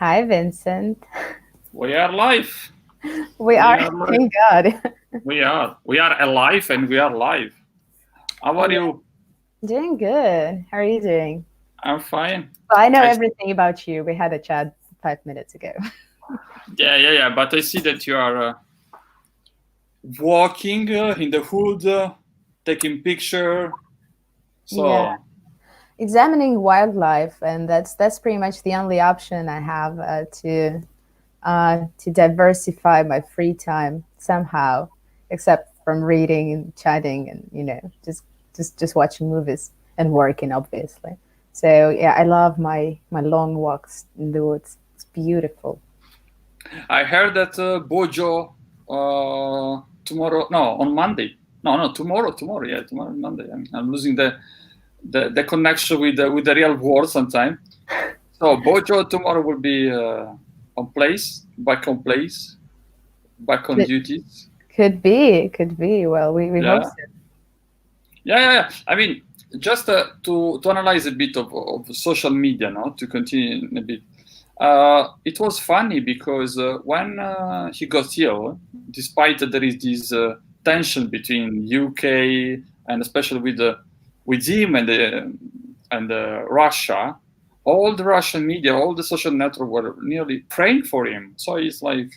Hi, Vincent. We are live. We We are, are live. thank God. We are. We are alive and we are live. How are Yeah, you? doing good. How are you doing? I'm fine. Well, I know I everything about you. We had a chat 5 minutes ago. yeah. But I see that you are walking in the hood, taking picture. Yeah, So examining wildlife, and that's pretty much the only option I have to diversify my free time somehow, except from reading and chatting and just watching movies and working, obviously. So yeah, I love my long walks in the woods. It's beautiful. I heard that Bojo tomorrow. No, on Monday. No, tomorrow. Tomorrow, yeah, tomorrow Monday. I'm losing the connection with the real world sometime. So Bojo tomorrow will be on place, back on Could duties. could be, could be. Well, we hope Yeah, so. yeah. I mean, just to analyze a bit of social media, no, to continue a bit. It was funny because when he got ill, despite that there is this tension between UK and especially with him and Russia, all the Russian media, all the social network were nearly praying for him. So it's like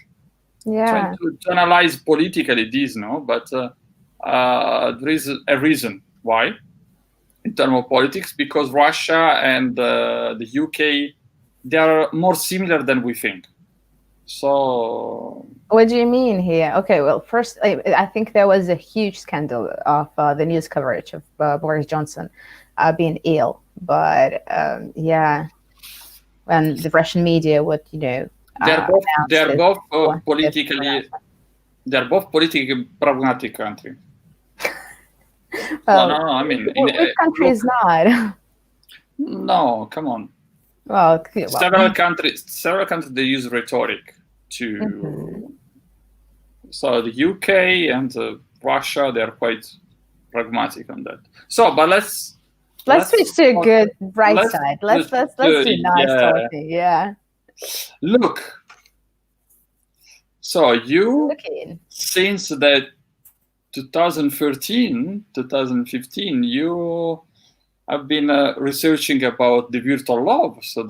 trying Yeah, to analyze politically this, no, but there is a reason why in terms of politics, because Russia and the UK, they are more similar than we think. So what do you mean here? Okay, well, first, I think there was a huge scandal of the news coverage of Boris Johnson being ill, but yeah, when the Russian media would, they announce are this both this politically announcement. they are both politically pragmatic country. No, Well, no, no. I mean, which country look, is not? no, come on. Well, well. Several countries they use rhetoric Mhm. to. So the UK and Russia, they are quite pragmatic on that. So, but Let's let's switch to a talk, good bright let's side. just Let's do nice yeah. talking. Yeah, Look, so you looking. since that 2013, 2015, you have been researching about the virtual love. So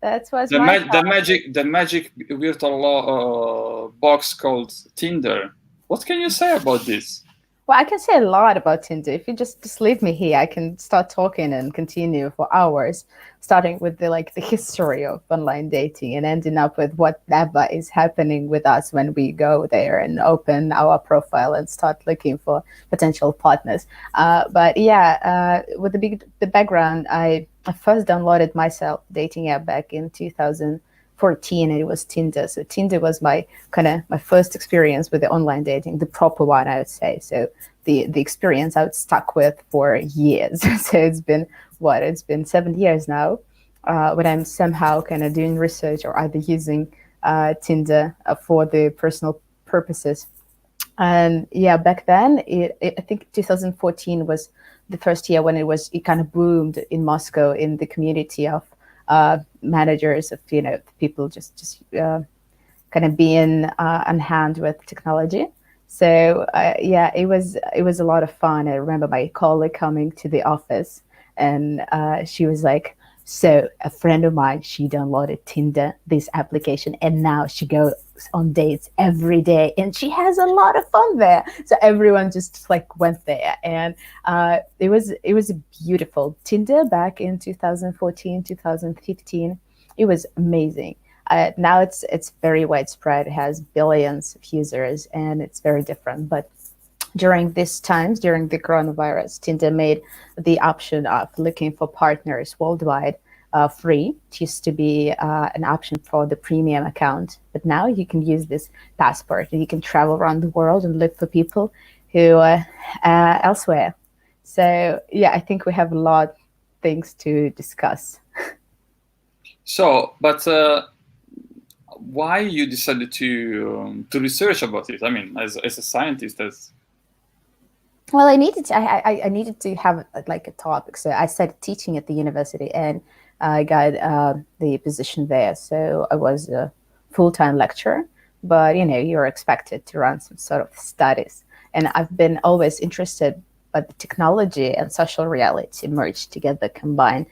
That was my topic. the magic virtual box called Tinder. What can you say about this? Well, I can say a lot about Tinder. If you just leave me here, I can start talking and continue for hours, starting with the history of online dating and ending up with whatever is happening with us when we go there and open our profile and start looking for potential partners. But yeah, with the background, I first downloaded myself dating app back in 2014, and it was Tinder. So Tinder was my kind of my first experience with the online dating, the proper one, I would say. So the experience I was stuck with for years. So it's been what? It's been 7 years now. When I'm somehow kind of doing research or either using Tinder for the personal purposes. And yeah, back then, I think 2014 was the first year when it kind of boomed in Moscow in the community of managers of people just kind of being on hand with technology. So yeah, it was a lot of fun. I remember my colleague coming to the office, and she was like, "So a friend of mine, she downloaded Tinder, this application, and now she goes on dates every day, and she has a lot of fun there." So everyone just like went there, and it was beautiful. Tinder back in 2014, 2015, it was amazing. Now it's very widespread. It has billions of users, and it's very different. But during these times, during the coronavirus, Tinder made the option of looking for partners worldwide free. It used to be an option for the premium account, but now you can use this passport and you can travel around the world and look for people who elsewhere. So yeah, I think we have a lot of things to discuss. So, but why you decided to research about it? I mean, as a scientist, as Well, I needed to have like a topic, so I started teaching at the university, and I got the position there. So I was a full-time lecturer, but you're expected to run some sort of studies. And I've been always interested, but the technology and social reality merged together, combined,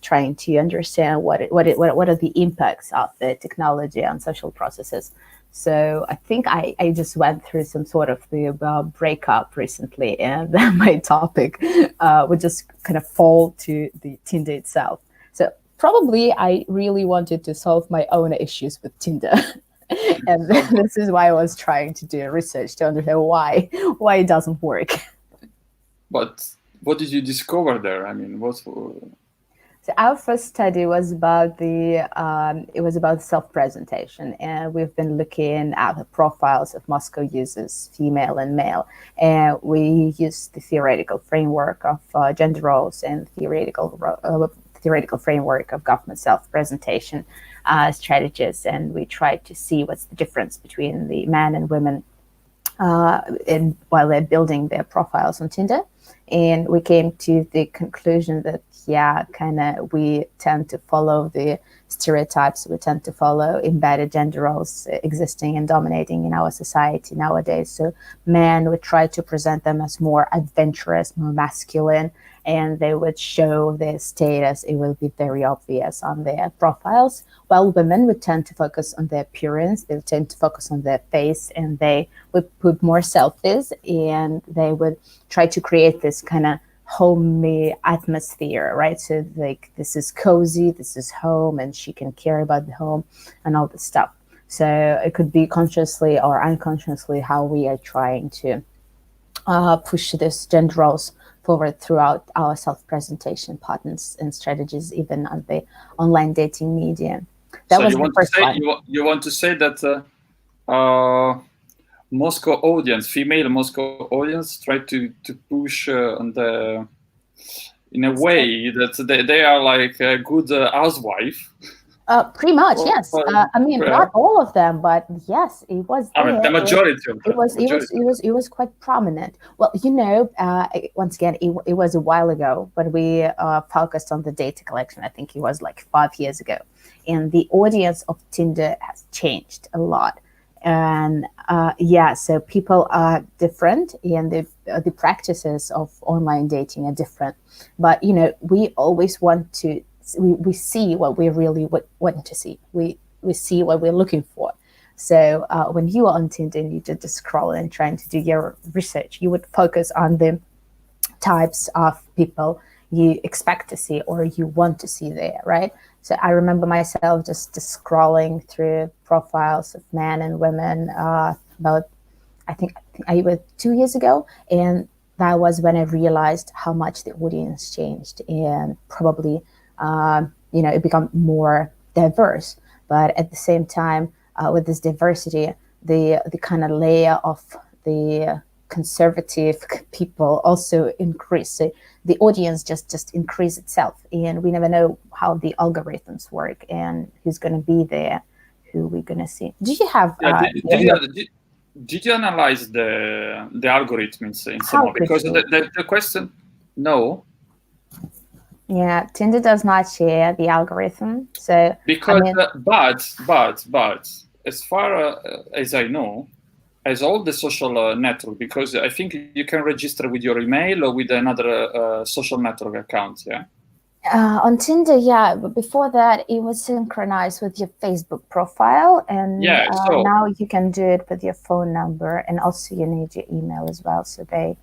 trying to understand what are the impacts of the technology on social processes. So I think I just went through some sort of the breakup recently, and my topic would just kind of fall to the Tinder itself. So probably I really wanted to solve my own issues with Tinder. And So, this is why I was trying to do research to understand why it doesn't work. but what did you discover there? I mean, what? So our first study was about it was about self-presentation, and we've been looking at the profiles of Moscow users, female and male, and we used the theoretical framework of gender roles and theoretical framework of government self-presentation strategies, and we tried to see what's the difference between the men and women while they're building their profiles on Tinder. And we came to the conclusion that, yeah, kind of we tend to follow the stereotypes, we tend to follow embedded gender roles existing and dominating in our society nowadays. So men would try to present them as more adventurous, more masculine, and they would show their status. It will be very obvious on their profiles. While women would tend to focus on their appearance, they would tend to focus on their face, and they would put more selfies, and they would try to create this kind of homey atmosphere, right? So like, this is cozy, this is home, and she can care about the home and all this stuff. So it could be consciously or unconsciously how we are trying to push these gender roles forward throughout our self-presentation patterns and strategies, even on the online dating media. That So was you the want to first say one. you want to say that Moscow audience, female Moscow audience, try to push on the in a way that they are like a good housewife. Pretty much, Or, yes. I mean, not all of them, but yes, it was I mean, there. the majority of It them. was, it was, Majority. it was, it was quite prominent. Well, once again, it was a while ago, but we focused on the data collection. I think it was like 5 years ago, and the audience of Tinder has changed a lot. And yeah, so people are different, and the practices of online dating are different. But we always want to. We see what we really want to see. We see what we're looking for. So when you are on Tinder and you're just scrolling and trying to do your research, you would focus on the types of people you expect to see or you want to see there, right? So I remember myself just scrolling through profiles of men and women about, I think I was 2 years ago, and that was when I realized how much the audience changed, and probably it became more diverse. But at the same time, with this diversity, the kind of layer of the conservative people also increase. So the audience just increase itself, and we never know how the algorithms work and who's going to be there, who we're going to see. Do you have? Yeah, did you analyze the algorithm in some How way? could Because you? the question, no, Yeah, Tinder does not share the algorithm, so I because mean, but as far as I know, as all the social network, because I think you can register with your email or with another social network account. Yeah. on Tinder, yeah, but before that, it was synchronized with your Facebook profile, and Yeah. So now you can do it with your phone number, and also you need your email as well. So they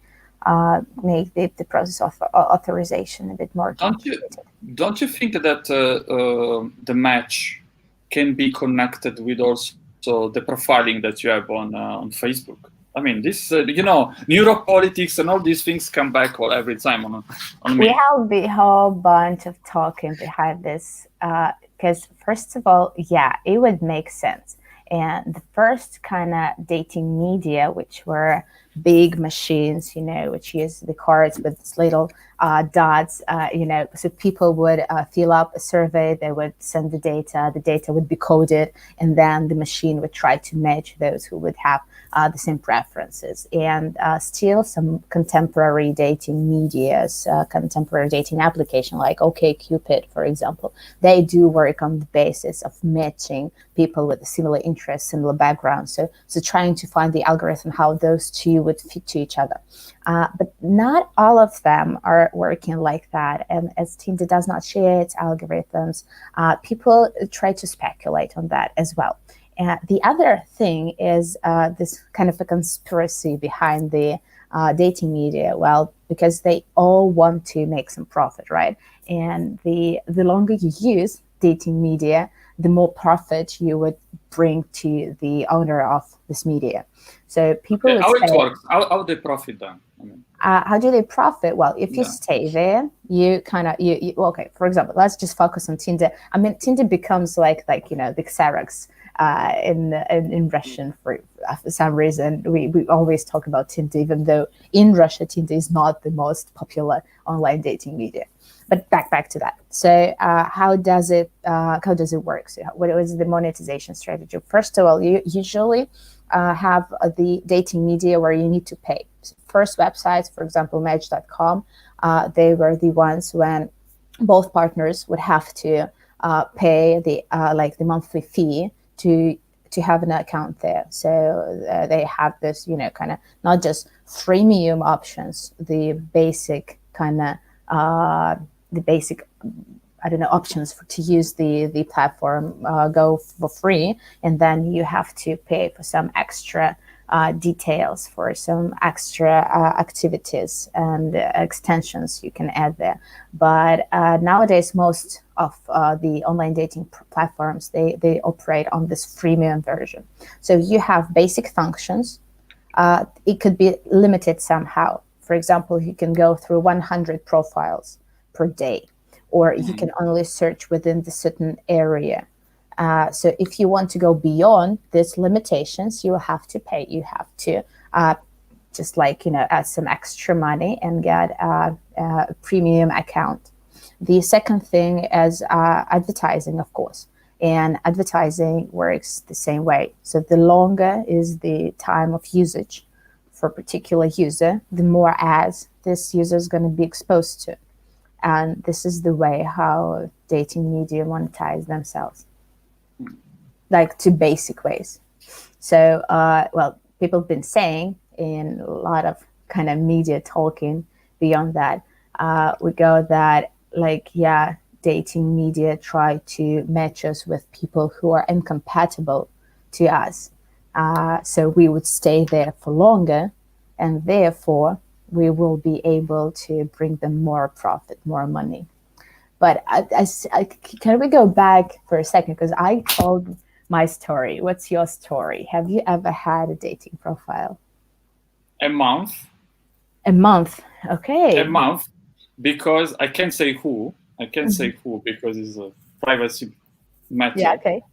make the process of authorization a bit more complicated. don't you think that the match can be connected with also the profiling that you have on Facebook? I mean, this neuropolitics and all these things come back every time on We me. have a whole bunch of talking behind this because, first of all, yeah, it would make sense. And the first kind of dating media, which were big machines, which use the cards with this little dots, so people would fill up a survey, they would send the data would be coded, and then the machine would try to match those who would have the same preferences. And still some contemporary dating medias, contemporary dating application like OkCupid, for example, they do work on the basis of matching people with similar interests, similar backgrounds. So trying to find the algorithm how those two would fit to each other. But not all of them are working like that. And as Tinder does not share its algorithms, people try to speculate on that as well. The other thing is this kind of a conspiracy behind the dating media. Well, because they all want to make some profit, right? And the longer you use dating media, the more profit you would bring to the owner of this media. So people would how say, it works? How they profit then? how do they profit? Well, if you stay there, you kind of okay. For example, let's just focus on Tinder. I mean, Tinder becomes like the Xerox in Russian for some reason. We always talk about Tinder, even though in Russia Tinder is not the most popular online dating media. But back to that. So how does it work? So what is the monetization strategy? First of all, you usually have the dating media where you need to pay. First websites, for example, Match.com, they were the ones when both partners would have to pay the monthly fee to have an account there. So they have this, kind of not just freemium options, the basic kind of options to use the platform go for free, and then you have to pay for some extra details, for some extra activities and extensions you can add there. But nowadays, most of the online dating platforms, they operate on this freemium version. So you have basic functions. It could be limited somehow. For example, you can go through 100 profiles per day, or you can only search within the certain area. So if you want to go beyond these limitations, you will have to pay. You have to just add some extra money and get a premium account. The second thing is advertising, of course. And advertising works the same way. So the longer is the time of usage for a particular user, the more ads this user is going to be exposed to. And this is the way how dating media monetize themselves, like two basic ways. So, people have been saying in a lot of kind of media talking beyond that, we go that dating media try to match us with people who are incompatible to us. So we would stay there for longer, and therefore we will be able to bring them more profit, more money. But can we go back for a second? Because I told my story. What's your story? Have you ever had a dating profile? A month. A month. Okay. A month, because I can't say who. I can't say who because it's a privacy matter. Yeah. Okay.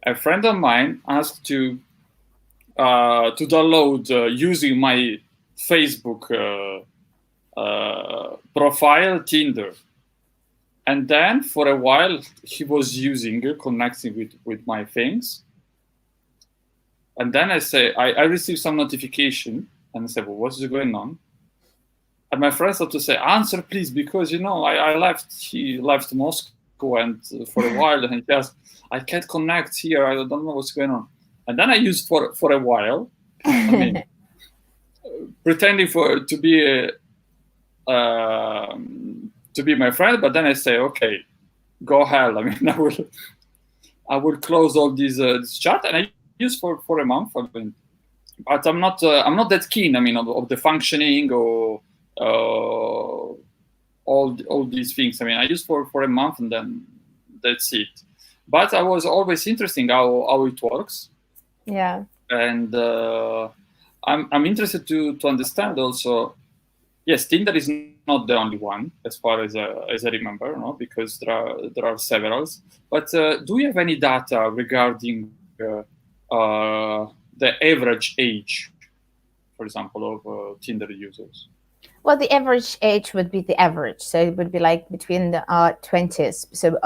A friend of mine asked to download using my Facebook profile Tinder, and then for a while he was connecting with my things, and then I received some notification, and I said, well, what is going on? And my friend started to say, answer please, because he left Moscow, and for a while, and I can't connect here, I don't know what's going on. And then I used for a while, pretending to be my friend, but then I say, okay, go hell. I will close all this chat, and I use for a month. But I'm not that keen. Of the functioning or all these things. I use for a month, and then that's it. But I was always interested how it works. Yeah. And I'm interested to understand also. Yes, Tinder is not the only one, as far as I remember, no? Because there are several. But do you have any data regarding the average age for example, of Tinder users? Well, the average age would be the average. So it would be like between the 20s. So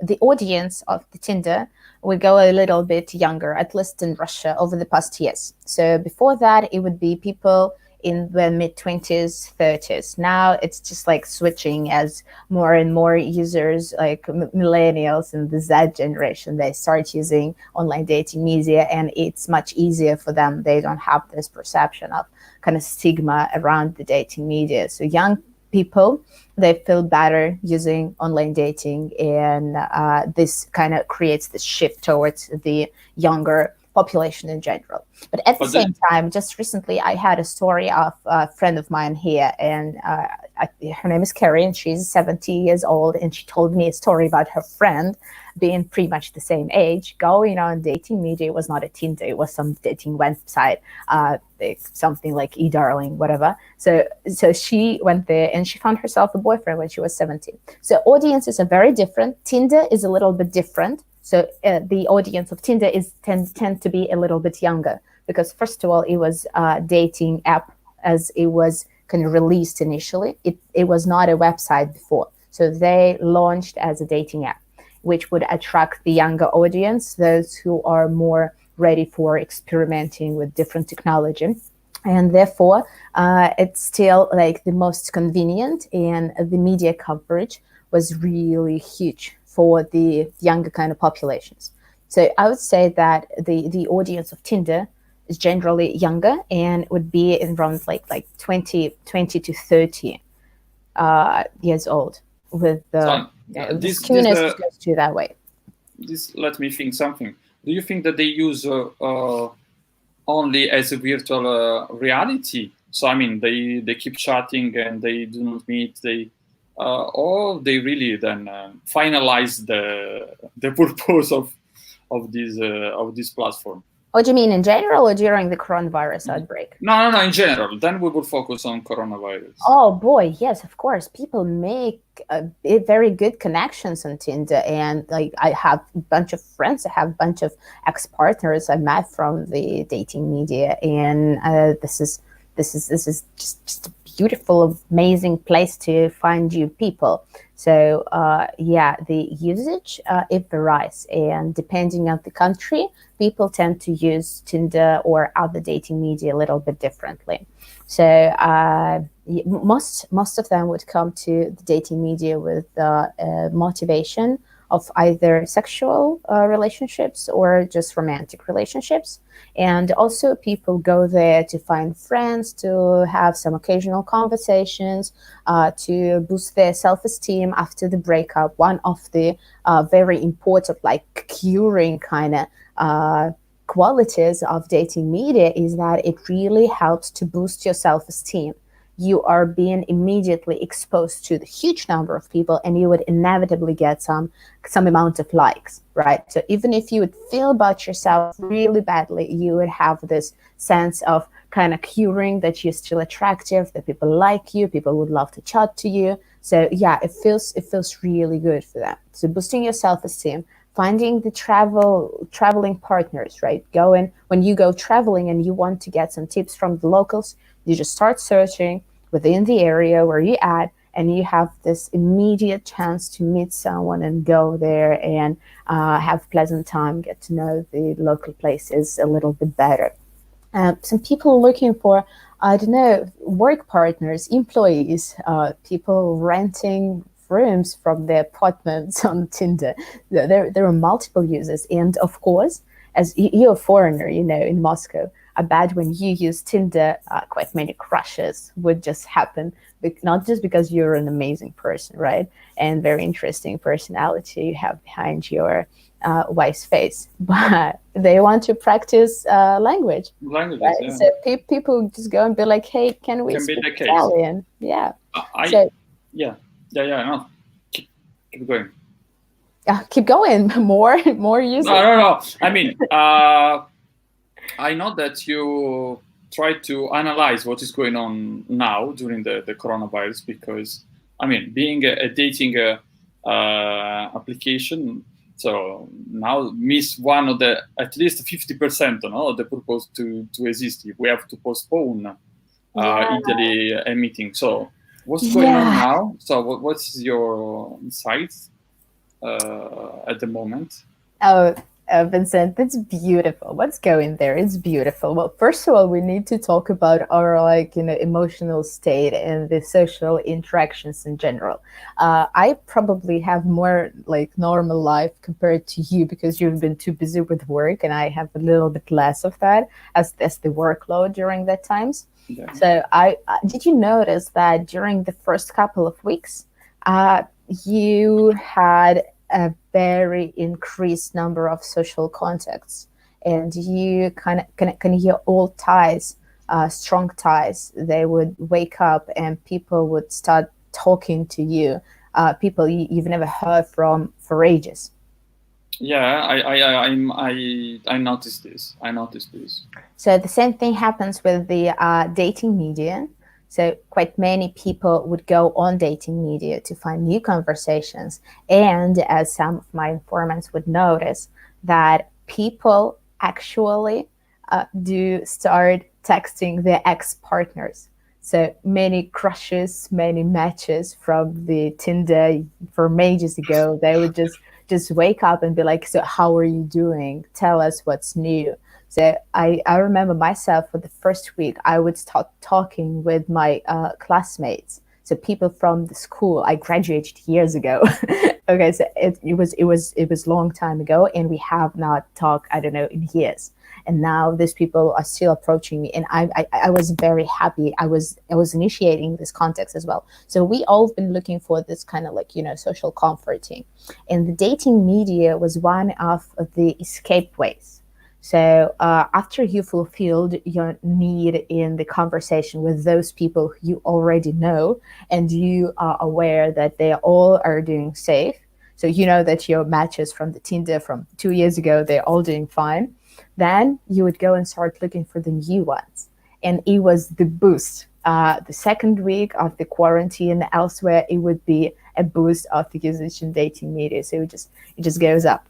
the audience of the Tinder would go a little bit younger, at least in Russia, over the past years. So before that, it would be people in the mid 20s, 30s. Now it's just like switching as more and more users, like millennials and the Z generation, they start using online dating media, and it's much easier for them. They don't have this perception of kind of stigma around the dating media. So young people, they feel better using online dating, and this kind of creates this shift towards the younger population in general. But at the But same time, just recently, I had a story of a friend of mine here, and her name is Carrie, and she's 70 years old, and she told me a story about her friend being pretty much the same age, going on dating media. It was not a Tinder, it was some dating website, something like eDarling, whatever. So she went there and she found herself a boyfriend when she was 17. So audiences are very different. Tinder is a little bit different. So the audience of Tinder tend to be a little bit younger, because first of all, it was a dating app as it was kind of released initially. It was not a website before. So they launched as a dating app, which would attract the younger audience, those who are more ready for experimenting with different technology. And therefore, it's still like the most convenient, and the media coverage was really huge for the younger kind of populations. So I would say that the audience of Tinder is generally younger, and would be around like 20 to 30 years old, with the the skewness goes to that way. This let me think something. Do you think that they use only as a virtual reality? So I mean, they keep chatting and they do not meet. Or they really then finalize the purpose of this platform. What do you mean, in general or during the coronavirus outbreak? No, in general. Then we will focus on coronavirus. Oh boy, yes, of course. People make very good connections on Tinder, and like I have a bunch of friends, I have a bunch of ex-partners I met from the dating media, and this is just a beautiful, amazing place to find new people. So yeah, the usage it varies, and depending on the country, people tend to use Tinder or other dating media a little bit differently. So most of them would come to the dating media with motivation of either sexual relationships or just romantic relationships. And also people go there to find friends, to have some occasional conversations, to boost their self-esteem after the breakup. One of the very important, like curing kind of qualities of dating media is that it really helps to boost your self-esteem. You are being immediately exposed to the huge number of people, and you would inevitably get some amount of likes, right? So even if you would feel about yourself really badly, you would have this sense of kind of curing that you're still attractive, that people like you, people would love to chat to you. So yeah, it feels really good for them. So boosting your self-esteem, finding the traveling partners, right? When you go traveling and you want to get some tips from the locals, you just start searching within the area where you're at, and you have this immediate chance to meet someone and go there and have pleasant time, get to know the local places a little bit better. Some people are looking for, I don't know, work partners, employees, people renting rooms from their apartments on Tinder. There are multiple users. And of course, as you're a foreigner, in Moscow, I bet when you use Tinder, quite many crushes would just happen, not just because you're an amazing person, right? And very interesting personality you have behind your wife's face, but they want to practice language. Languages, right? yeah. So people just go and be like, hey, can we speak Italian? Yeah. No. Keep going. Keep going. More users. No. I mean, I know that you try to analyze what is going on now during the coronavirus, because, I mean, being a dating application, So now miss one of the at least 50%, of the purpose to exist. If we have to postpone Yeah. Italy a meeting. So what's going on Yeah. now? So what's your insights at the moment? Oh, Vincent, that's beautiful. What's going there? It's beautiful. Well, first of all, we need to talk about our emotional state and the social interactions in general. I probably have more like normal life compared to you because you've been too busy with work, and I have a little bit less of that as the workload during that times. Yeah. So I did you notice that during the first couple of weeks, uh, you had a very increased number of social contacts, and you kind of hear old ties, strong ties. They would wake up, and people would start talking to you, people you've never heard from for ages. Yeah, I noticed this. I noticed this. So the same thing happens with the dating media. So quite many people would go on dating media to find new conversations. And as some of my informants would notice, that people actually do start texting their ex-partners. So many crushes, many matches from the Tinder from ages ago, they would just wake up and be like, so how are you doing? Tell us what's new. So I remember myself for the first week, I would start talking with my classmates. So people from the school, I graduated years ago. Okay, so it was long time ago, and we have not talked, I don't know, in years. And now these people are still approaching me, and I was very happy. I was initiating this context as well. So we all been looking for this kind of social comforting, and the dating media was one of the escape ways. So after you fulfilled your need in the conversation with those people you already know, and you are aware that they all are doing safe, so you know that your matches from the Tinder from 2 years ago, they're all doing fine, then you would go and start looking for the new ones. And it was the boost. The second week of the quarantine elsewhere, it would be a boost of the usage in dating media. So it just goes up,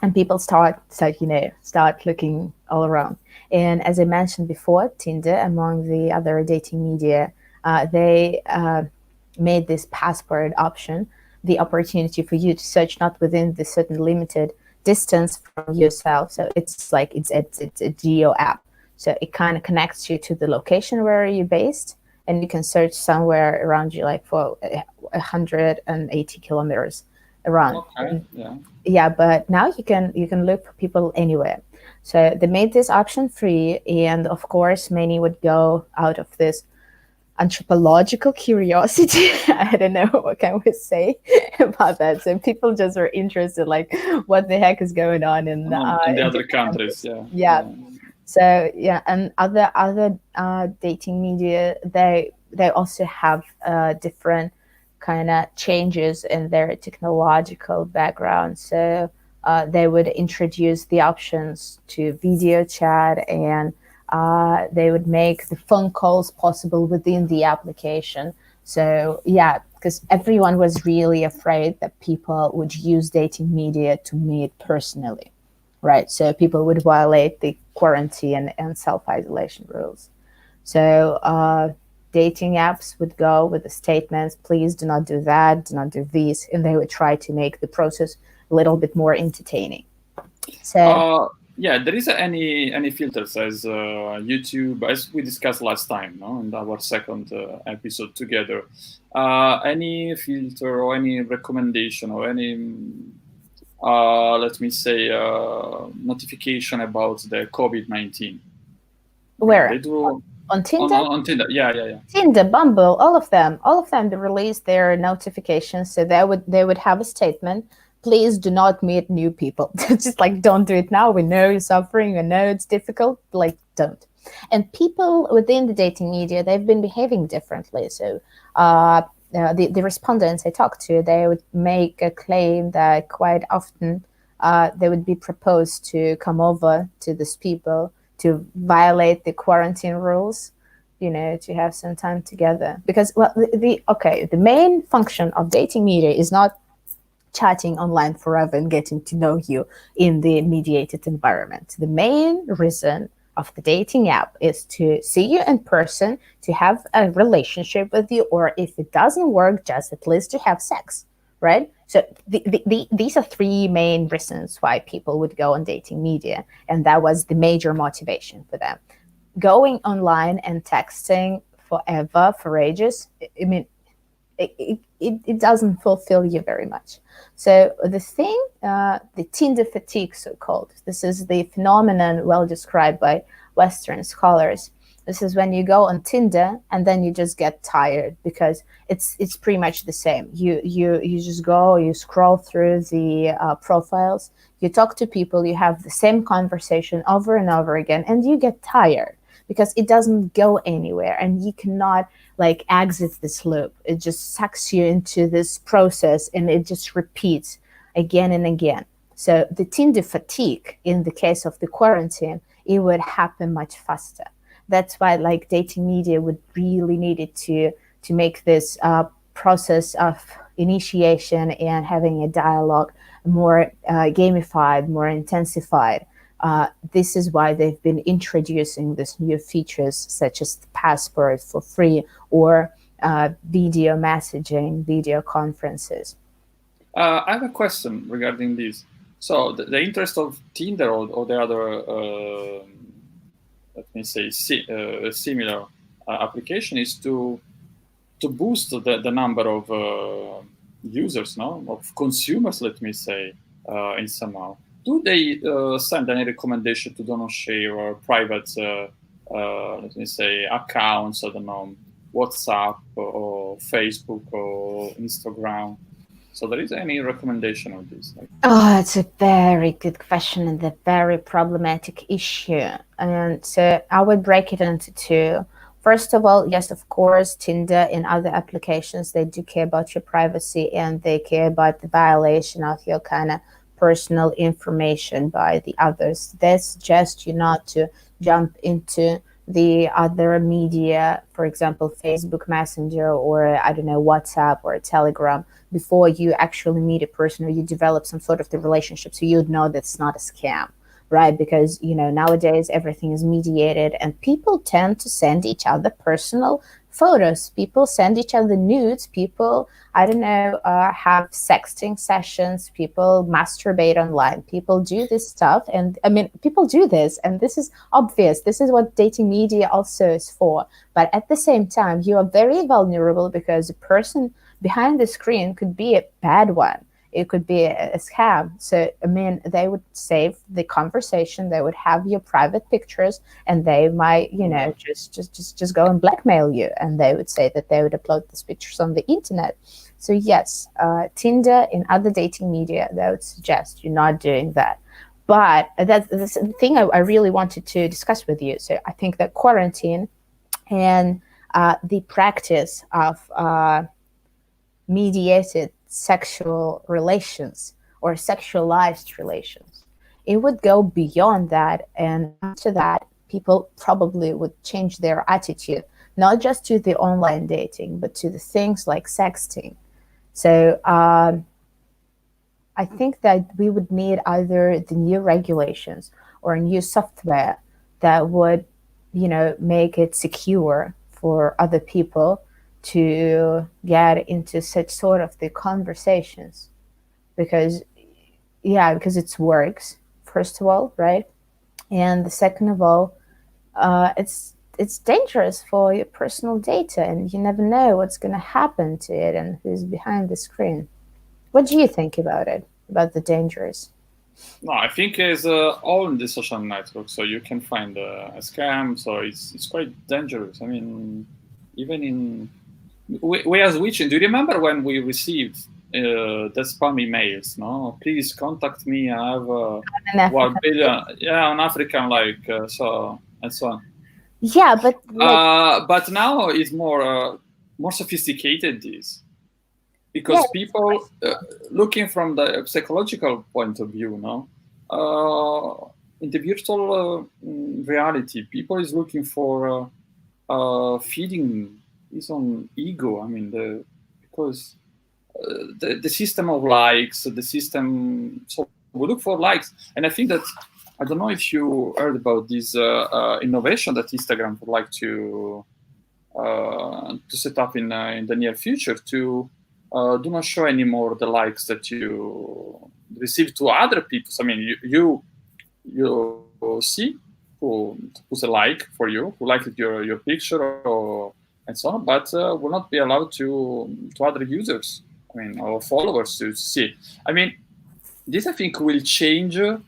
and people start looking all around. And as I mentioned before, Tinder, among the other dating media, they made this passport option the opportunity for you to search not within the certain limited distance from yourself. So it's a geo app. So it kind of connects you to the location where you're based, and you can search somewhere around you, like for 180 kilometers around. Okay. Yeah. Yeah, but now you can look for people anywhere. So they made this option free, and of course many would go out of this anthropological curiosity. I don't know what can we say about that. So people just are interested, like what the heck is going on In the in other different countries, yeah. yeah. So yeah, and other dating media, they also have different kind of changes in their technological background. So they would introduce the options to video chat, and they would make the phone calls possible within the application. So yeah, because everyone was really afraid that people would use dating media to meet personally, right? So people would violate the quarantine and self-isolation rules. So dating apps would go with the statements, please do not do that, do not do this, and they would try to make the process a little bit more entertaining. So Yeah, there is any filters as YouTube, as we discussed last time, no, in our second episode together. Any filter or any recommendation or any, let me say, notification about the COVID-19? where? They do On Tinder? on Tinder. Yeah. Tinder, Bumble, all of them, they release their notifications. So they would have a statement. Please do not meet new people. Just like, don't do it now. We know you're suffering. We know it's difficult. Like, don't. And people within the dating media, they've been behaving differently. So the respondents I talked to, they would make a claim that quite often they would be proposed to come over to these people to violate the quarantine rules, to have some time together. Because, well, the main function of dating media is not chatting online forever and getting to know you in the mediated environment. The main reason of the dating app is to see you in person, to have a relationship with you, or if it doesn't work, just at least to have sex, right? So these are three main reasons why people would go on dating media, and that was the major motivation for them. Going online and texting forever, for ages, I mean, it doesn't fulfill you very much. So the thing, the Tinder fatigue, so-called, this is the phenomenon well described by Western scholars. This is when you go on Tinder and then you just get tired because it's pretty much the same. You just go, you scroll through the profiles, you talk to people, you have the same conversation over and over again, and you get tired because it doesn't go anywhere, and you cannot like exit this loop. It just sucks you into this process and it just repeats again and again. So the Tinder fatigue in the case of the quarantine, it would happen much faster. That's why like dating media would really need it to make this process of initiation and having a dialogue more gamified, more intensified. This is why they've been introducing these new features such as the passport for free or video messaging, video conferences. I have a question regarding this. So the interest of Tinder or the other, let me say, similar application is to boost the number of users, no, of consumers, let me say, in somehow. Do they send any recommendation to don't share or private, let me say, accounts? I don't know, WhatsApp or Facebook or Instagram. So there is any recommendation of this? Oh, it's a very good question and a very problematic issue. And so I would break it into two. First of all, yes, of course, Tinder and other applications, they do care about your privacy and they care about the violation of your kind of personal information by the others. They suggest you not to jump into the other media, for example, Facebook Messenger or I don't know, WhatsApp or Telegram, before you actually meet a person or you develop some sort of the relationship, so you'd know that's not a scam, right? Because nowadays everything is mediated and people tend to send each other personal photos. People send each other nudes. People, I don't know, have sexting sessions. People masturbate online. People do this stuff. And I mean, people do this, and this is obvious. This is what dating media also is for. But at the same time, you are very vulnerable because the person behind the screen could be a bad one. It could be a scam. So, I mean, they would save the conversation. They would have your private pictures, and they might, just go and blackmail you. And they would say that they would upload these pictures on the internet. So, yes, Tinder and other dating media, they would suggest you're not doing that. But that's the thing I really wanted to discuss with you. So, I think that quarantine and the practice of mediated sexual relations or sexualized relations, it would go beyond that, and after that people probably would change their attitude, not just to the online dating but to the things like sexting. So I think that we would need either the new regulations or new software that would make it secure for other people to get into such sort of the conversations, because it works, first of all, right? And the second of all, it's dangerous for your personal data, and you never know what's going to happen to it and who's behind the screen. What do you think about it, about the dangers? No, I think it's all in the social network, so you can find a scam. So it's quite dangerous. I mean, even in we are switching. Do you remember when we received the spam emails? No, please contact me. I have 1 billion. Yeah, on African, so and so on. Yeah, but but now it's more sophisticated. This because people looking from the psychological point of view, in the virtual reality, people is looking for feeding his own ego. I mean, because the system of likes, the system. So we look for likes, and I think that I don't know if you heard about this innovation that Instagram would like to set up in the near future to do not show anymore the likes that you receive to other people. So, I mean, you see who who's a like for you, who liked your picture or and so on, but will not be allowed to other users. I mean, or followers to see. I mean, this I think will change Social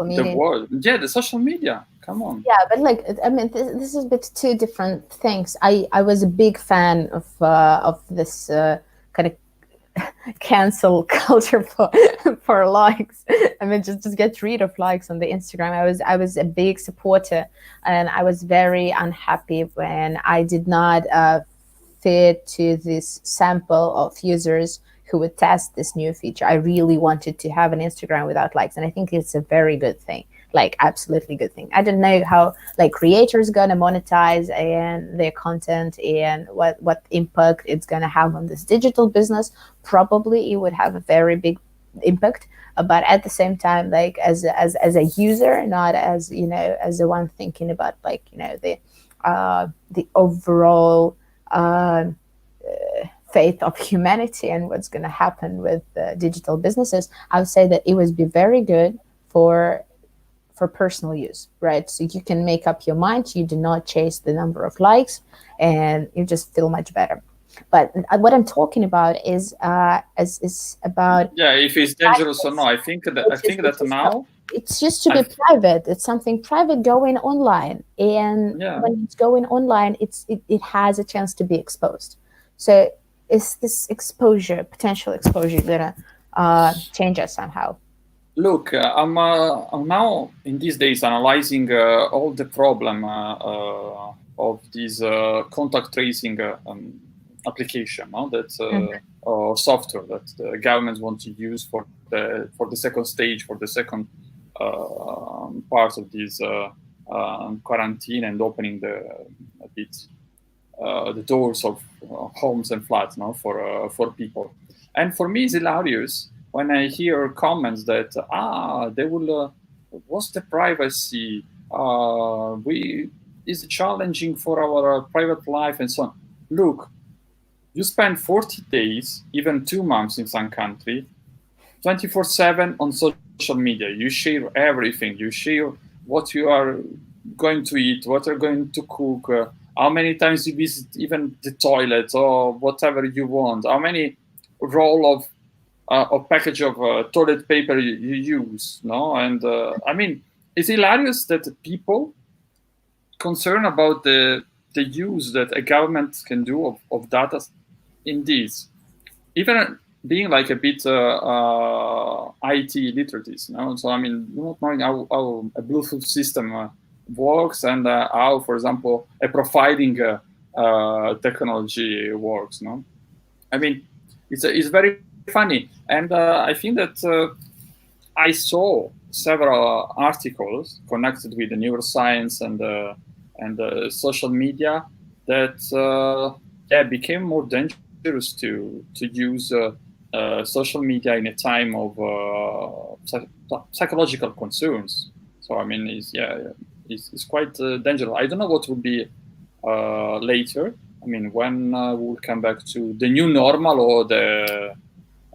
the media. world. Yeah, the social media. Come on. Yeah, but like, I mean, this is a bit two different things. I was a big fan of this kind of cancel culture for likes. I mean, just get rid of likes on the Instagram. I was a big supporter, and I was very unhappy when I did not fit to this sample of users who would test this new feature. I really wanted to have an Instagram without likes, and I think it's a very good thing. Like, absolutely good thing. I don't know how like creators gonna monetize and their content, and what impact it's gonna have on this digital business. Probably it would have a very big impact, but at the same time, like as a user, not as, as the one thinking about, like, the overall faith of humanity and what's going to happen with digital businesses. I would say that it would be very good for personal use, right? So you can make up your mind. You do not chase the number of likes, and you just feel much better. But what I'm talking about is about, Yeah, if it's dangerous or not. I think that now. It's used to be private. It's something private going online, and Yeah. when it's going online, it has a chance to be exposed. So is this potential exposure, gonna change us somehow? Look, I'm now in these days analyzing all the problem of this contact tracing application, no? That software that the governments want to use for the second stage, for the second part of this quarantine and opening the doors of homes and flats, no, for people. And for me, it's hilarious when I hear comments that they will what's the privacy? We is challenging for our private life and so on. Look, you spend 40 days, even 2 months in some country, 24/7 on social media. You share everything. You share what you are going to eat, what you're going to cook, how many times you visit even the toilet or whatever you want, how many roll of or package of toilet paper you use, no? And I mean, it's hilarious that people concerned about the use that a government can do of data in this, even being like a bit IT literates, you know? So I mean, not knowing how a Bluetooth system works and how, for example, a profiling technology works, no? I mean, it's very funny, and I think that I saw several articles connected with the neuroscience and social media that became more dangerous to use social media in a time of psychological concerns. So I mean, it's quite dangerous. I don't know what will be later. I mean, when we'll come back to the new normal or the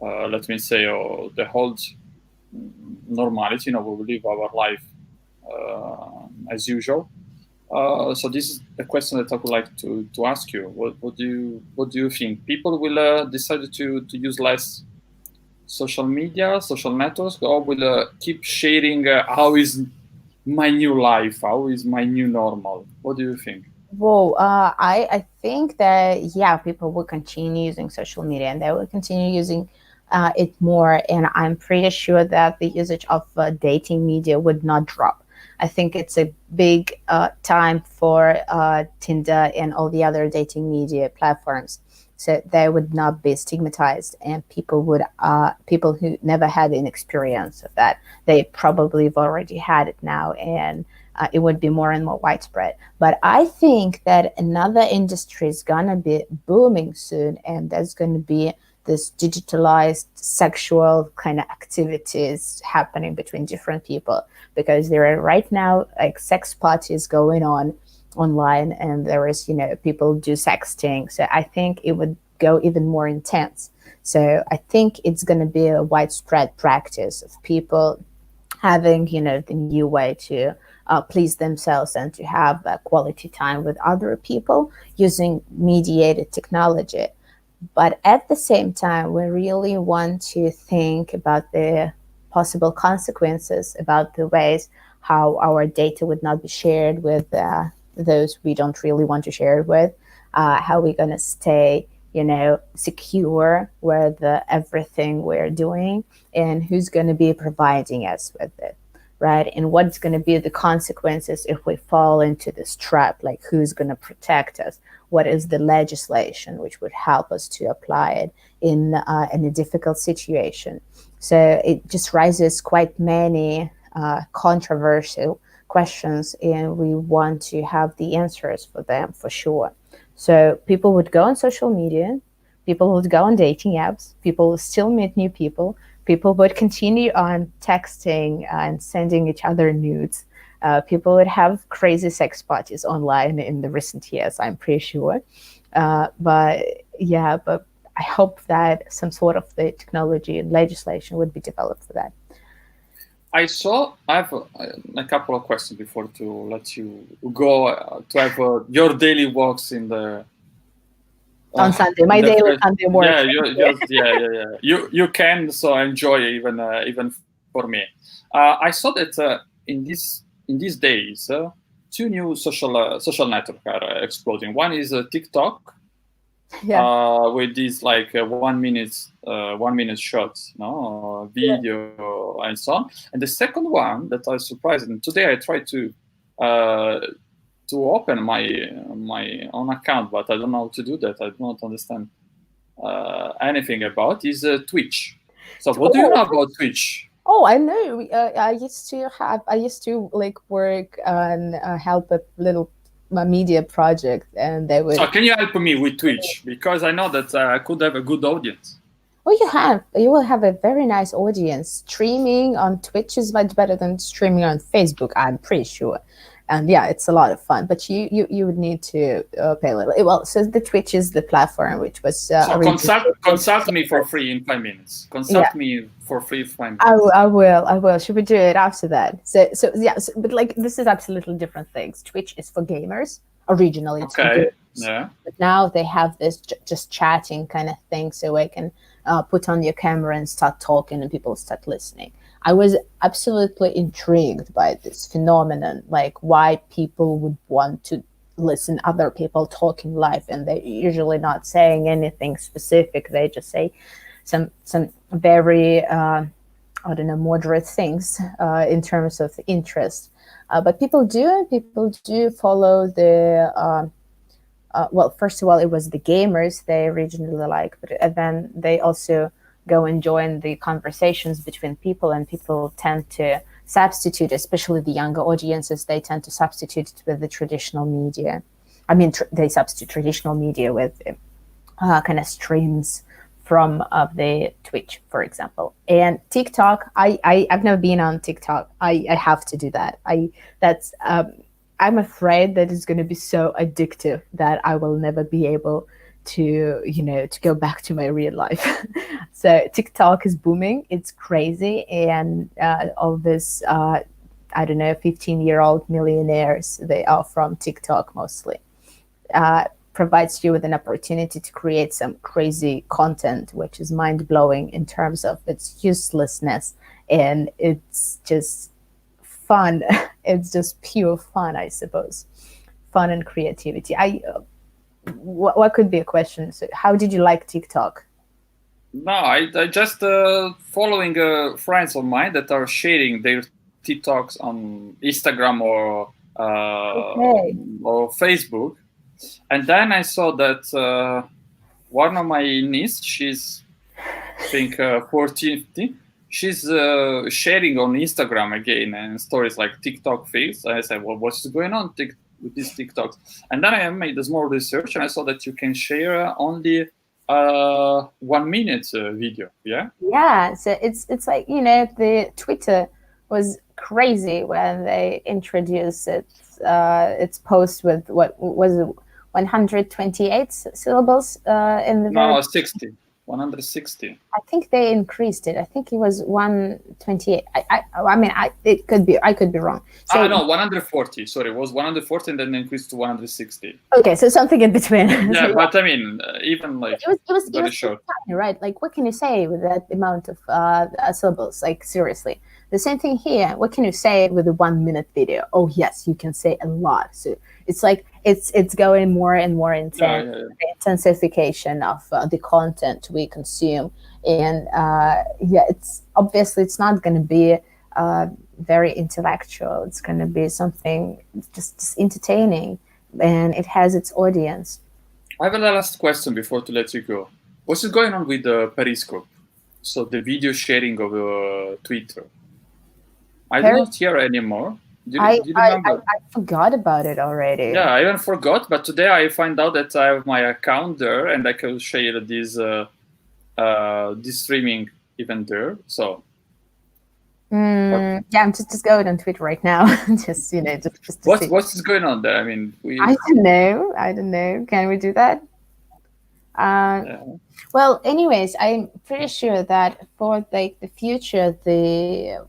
let me say, or the old normality. You know, we will live our life as usual. So this is a question that I would like to ask you. What do you think? People will decide to use less social media, social networks, or will keep sharing how is my new life, how is my new normal? What do you think? Well, I think that, yeah, people will continue using social media, and they will continue using it more. And I'm pretty sure that the usage of dating media would not drop. I think it's a big time for Tinder and all the other dating media platforms. So they would not be stigmatized, and people who never had an experience of that, they probably have already had it now, and it would be more and more widespread. But I think that another industry is gonna be booming soon, and there's gonna be this digitalized sexual kind of activities happening between different people, because there are right now like sex parties going on online, and there is, people do sexting. So I think it would go even more intense. So I think it's going to be a widespread practice of people having, the new way to please themselves and to have quality time with other people using mediated technology. But at the same time, we really want to think about the possible consequences, about the ways how our data would not be shared with those we don't really want to share it with, how we're going to stay, secure with everything we're doing, and who's going to be providing us with it, right? And what's going to be the consequences if we fall into this trap? Like, who's going to protect us? What is the legislation which would help us to apply it in a difficult situation? So it just raises quite many controversial questions, and we want to have the answers for them for sure. So people would go on social media, people would go on dating apps, people would still meet new people would continue on texting and sending each other nudes. People would have crazy sex parties online in the recent years, I'm pretty sure. But I hope that some sort of the technology and legislation would be developed for that. I have a couple of questions before to let you go to have your daily walks in the on Sunday, my daily Sunday work. You can, so enjoy even for me. I saw that in these days, two new social networks are exploding. One is TikTok, with these like 1 minute shots, video and so on. And the second one that I was surprised, and today I tried to open my own account, but I don't know how to do that. I don't understand anything about is Twitch. So what do you know about Twitch? Oh, I know. I used to like work and help a little media project, and they would. So can you help me with Twitch, because I know that I could have a good audience. Oh, you will have a very nice audience. Streaming on Twitch is much better than streaming on Facebook, I'm pretty sure. And yeah, it's a lot of fun, but you would need to pay a little. Well, so the Twitch is the platform which was. So consult me for free in 5 minutes. Consult me for free 5 minutes. I will. Should we do it after that? So but like this is absolutely different things. Twitch is for gamers originally. It's for gamers. Yeah. But now they have this just chatting kind of thing, so I can put on your camera and start talking, and people start listening. I was absolutely intrigued by this phenomenon, like why people would want to listen other people talking live, and they're usually not saying anything specific. They just say some very moderate things in terms of interest. But people do follow the. Well, first of all, it was the gamers they originally liked, but then they also go and join the conversations between people, and people tend to substitute, especially the younger audiences, they tend to substitute it with the traditional media. I mean, they substitute traditional media with kind of streams from the Twitch, for example. And TikTok, I've never been on TikTok. I have to do that. I'm afraid that it's going to be so addictive that I will never be able to go back to my real life. So TikTok is booming. It's crazy. And all this, 15-year-old millionaires, they are from TikTok mostly. Provides you with an opportunity to create some crazy content, which is mind-blowing in terms of its uselessness. And it's just fun. It's just pure fun, I suppose. Fun and creativity. What could be a question? So how did you like TikTok? No, I just following friends of mine that are sharing their TikToks on Instagram or Facebook. And then I saw that one of my niece, she's I think 14, 15, she's sharing on Instagram again and stories like TikTok feeds. I said, well, what's going on with these TikToks? And then I made a small research and I saw that you can share only 1 minute video. Yeah. Yeah, so it's like, you know, the Twitter was crazy when they introduced its post with what was it, 128 syllables in the very. No, 60. 160. I think they increased it. I think it was 128. I mean, it could be. I could be wrong. So No, 140. Sorry, it was 140 and then increased to 160. okay, so something in between. Yeah, So, but I mean, even like it was very short. tiny, right? Like, what can you say with that amount of syllables? Like, seriously. The same thing here. What can you say with a 1 minute video? Oh yes, you can say a lot. So it's like it's going more and more intense. Yeah. The intensification of the content we consume, and it's obviously it's not going to be very intellectual. It's going to be something just entertaining, and it has its audience. I have a last question before to let you go. What's going on with Periscope? So the video sharing of Twitter. I do not hear anymore. Do you remember? I forgot about it already. Yeah, I even forgot. But today I find out that I have my account there, and I can share this streaming even there. So. Yeah, I'm just going on Twitter right now. just just to see. What's going on there? I mean, I don't know. Can we do that? Yeah. Well, anyways, I'm pretty sure that for the future, the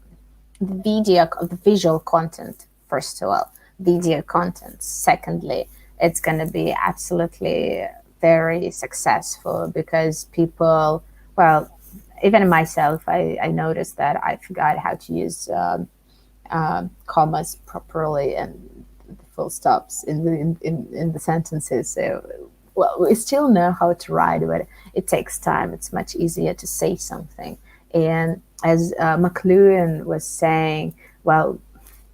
visual content, first of all, video content. Secondly, it's going to be absolutely very successful because people, well, even myself, I noticed that I forgot how to use commas properly and full stops in the sentences. So, well, we still know how to write, but it takes time. It's much easier to say something. And as McLuhan was saying, well,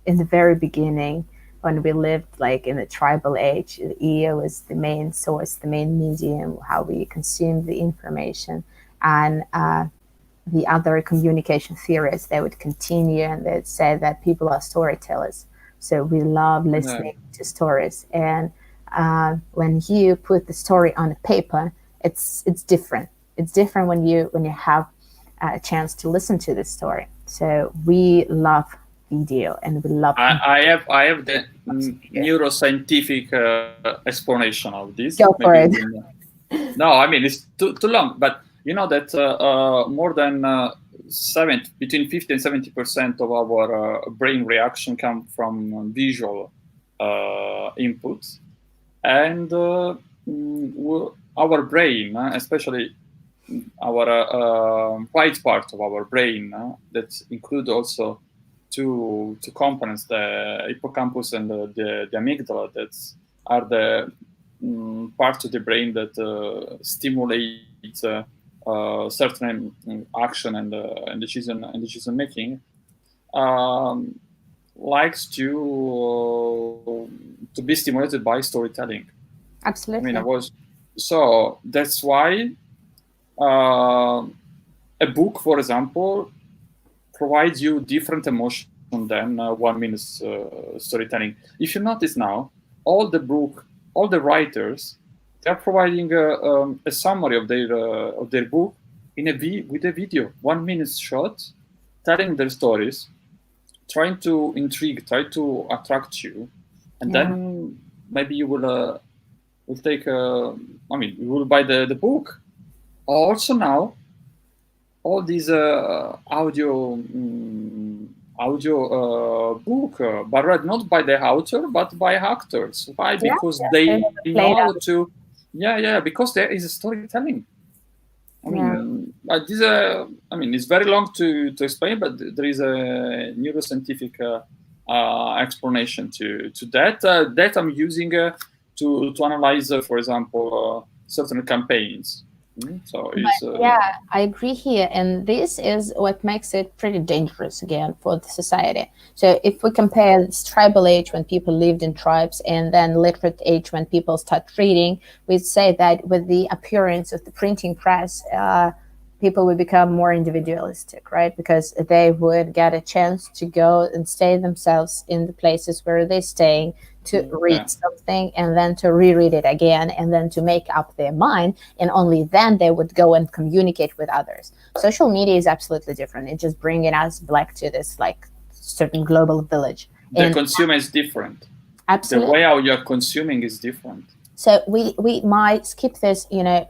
in the very beginning, when we lived like in the tribal age, the ear was the main source, the main medium, how we consumed the information. And the other communication theorists, they would continue and they'd say that people are storytellers. So we love listening to stories. And when you put the story on a paper, it's different. It's different when you have a chance to listen to the story. So we love video and we love. I have the neuroscientific explanation of this. Go for it. No, I mean it's too long, but you know that more than between 50 and 70% of our brain reaction come from visual inputs, and our brain, especially our right part of our brain, that include also two components, the hippocampus and the amygdala, that are the parts of the brain that stimulate certain action and decision making, likes to be stimulated by storytelling. Absolutely. I mean, so that's why a book, for example, provides you different emotion than 1 minute storytelling. If you notice now, all the writers, they're providing a summary of their book with a video, 1 minute shot, telling their stories, trying to intrigue, try to attract you, and then maybe you will take. You will buy the book. Also now, all these audio book, but read not by the author but by actors. Why? Because they know how to. Yeah, because there is a storytelling. It's very long to explain, but there is a neuroscientific explanation to that. That I'm using to analyze, for example, certain campaigns. So I agree here, and this is what makes it pretty dangerous again for the society. So if we compare this tribal age when people lived in tribes and then literate age when people start reading, we'd say that with the appearance of the printing press, people would become more individualistic, right? Because they would get a chance to go and stay themselves in the places where they're staying, to read something and then to reread it again and then to make up their mind, and only then they would go and communicate with others. Social media is absolutely different. It's just bringing us back to this like certain global village. The consumer is different. Absolutely. The way how you're consuming is different. So we might skip this,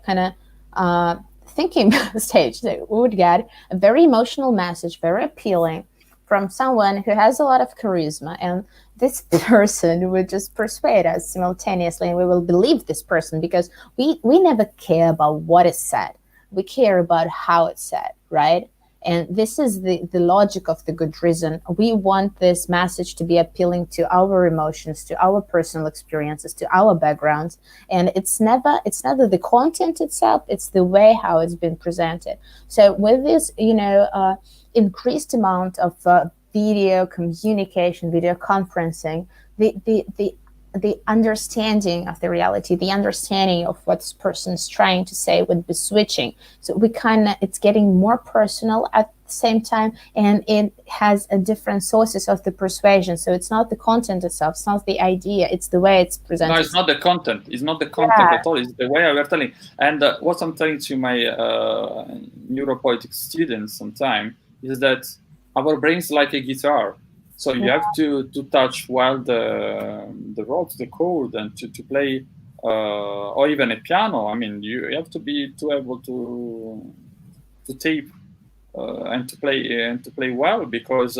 kind of thinking stage. So we would get a very emotional message, very appealing, from someone who has a lot of charisma, and this person would just persuade us simultaneously, and we will believe this person because we never care about what is said. We care about how it's said, right? And this is the logic of the good reason. We want this message to be appealing to our emotions, to our personal experiences, to our backgrounds. And it's never the content itself, it's the way how it's been presented. So with this, increased amount of video communication, video conferencing, the understanding of the reality, the understanding of what this person's trying to say would be switching. So it's getting more personal at the same time, and it has a different sources of the persuasion. So it's not the content itself, it's not the idea, it's the way it's presented. No, it's not the content. It's not the content at all. It's the way we're telling. And what I'm telling to my neuropoetic students sometimes is that our brain's like a guitar. So you have to touch well the ropes, the chord, and to play, or even a piano. I mean, you have to be able to tape and to play well, because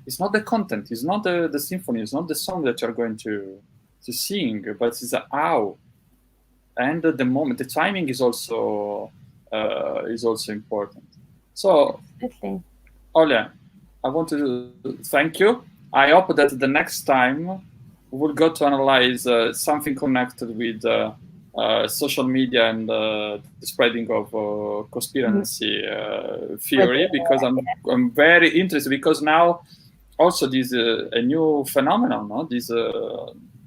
it's not the content, it's not the symphony, it's not the song that you're going to sing, but it's how, and the moment, the timing is also important. So, Olya, I want to thank you. I hope that the next time we'll go to analyze something connected with social media and the spreading of conspiracy theory, because I'm very interested, because now also this a new phenomenon, no? This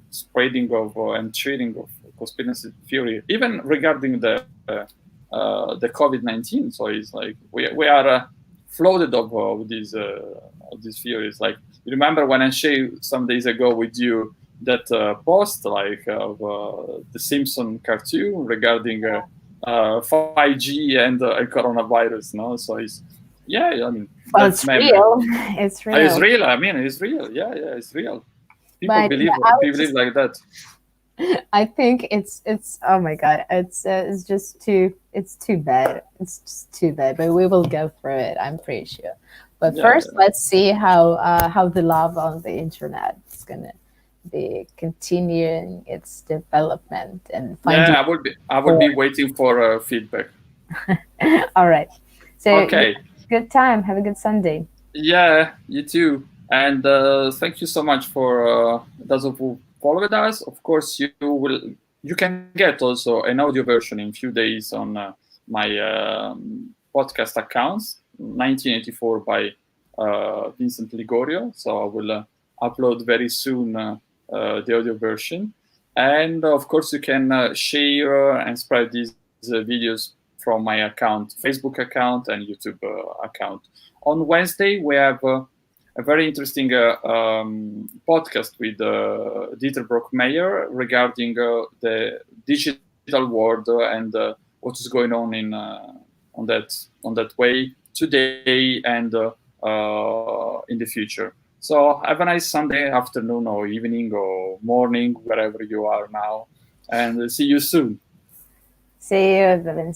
spreading of and sharing of conspiracy theory, even regarding the COVID-19. So it's like we are flooded of these theories. Like, you remember when I shared some days ago with you that post like of the Simpson cartoon regarding 5G and coronavirus, no? So it's, I mean, it's real. It's real. It's real. I mean, it's real. Yeah, it's real. People believe like that. I think it's oh my god, it's just too bad. It's just too bad, but we will go through it, I'm pretty sure. But first, let's see how the love on the internet is gonna be continuing its development and finding. Yeah, I will be waiting for feedback. All right. So okay. Good time. Have a good Sunday. Yeah, you too. And thank you so much for those who followed us. Of course, you can get also an audio version in a few days on my podcast accounts, 1984 by Vincent Ligorio. So I will upload very soon the audio version. And of course, you can share and spread these videos from my account, Facebook account and YouTube account. On Wednesday, we have a very interesting podcast with Dieter Brockmeyer regarding the digital world and what is going on on that way today and in the future. So have a nice Sunday afternoon or evening or morning, wherever you are now, and see you soon. See you,